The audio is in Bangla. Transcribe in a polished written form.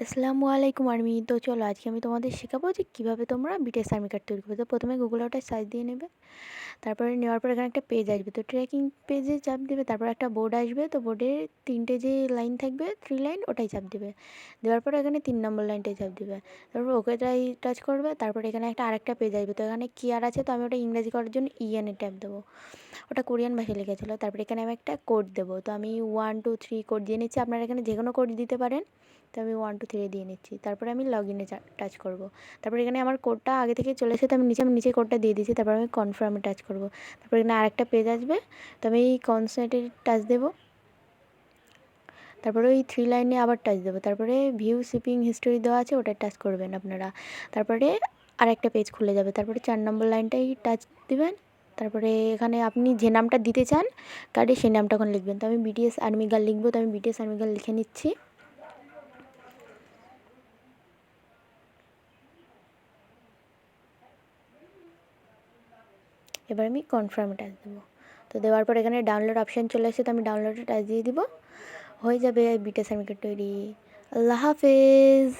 আসসালামু আলাইকুম আর্মি। তো চলো আজকে আমি তোমাদের শেখাবো যে কীভাবে তোমরা বিটিএস আর্মি কার্ড তৈরি করবে। তো প্রথমে গুগলে ওটা সার্চ দিয়ে নেবে, তারপরে নেওয়ার পর এখানে একটা পেজ আসবে, তো ট্র্যাকিং পেজে চাপ দেবে, তারপর একটা বোর্ড আসবে, তো বোর্ডে তিনটে যে লাইন থাকবে 3 লাইন ওটাই চাপ দেবে। দেওয়ার পর এখানে 3 নম্বর লাইনটাই চাপ দেবে, তারপর ওকেটাই টাচ করবে। তারপর এখানে একটা আরেকটা পেজ আসবে, তো এখানে কেয়ার আছে, তো আমি ওটা ইংরেজি করার জন্য ইএনএ ট্যাপ দেবো, ওটা কোরিয়ান ভাষায় লিখেছিলো। তারপর এখানে আমি একটা কোড দেবো, তো আমি 1 2 3 কোড দিয়ে নিচ্ছি, আপনারা এখানে যে কোনো কোড দিতে পারেন, তো আমি 1 2 3 দিয়ে নিচ্ছি। তারপরে আমি লগ ইনে টাচ করব। তারপর এখানে আমার কোডটা আগে থেকে চলে এসে, তো আমি নিচে কোডটা দিয়ে দিয়েছি। তারপর আমি কনফার্মে টাচ করব। তারপর এখানে আরেকটা পেজ আসবে, তো আমি এই কনসেন্টে টাচ দেবো, তারপরে ওই 3 লাইনে আবার টাচ দেবো। তারপরে ভিউ শিপিং হিস্টোরি দেওয়া আছে, ওটা টাচ করবেন আপনারা। তারপরে আরেকটা পেজ খুলে যাবে, তারপরে 4 নম্বর লাইনটাই টাচ দিবেন। তারপরে এখানে আপনি যে নামটা দিতে চান কার্ডে, সেই নামটা এখন লিখবেন। তো আমি বিটিএস আর্মি গার্ল লিখবো, তো আমি বিটিএস আর্মি গার্ল লিখে নিচ্ছি। এবার আমি কনফার্মে টাচ দেবো। তো দেওয়ার পর এখানে ডাউনলোড অপশান চলে আসে, তো আমি ডাউনলোডে টাচ দিয়ে দিব, হয়ে যাবে বিটিএস আর্মি কার্ড তৈরি। আল্লাহ হাফেজ।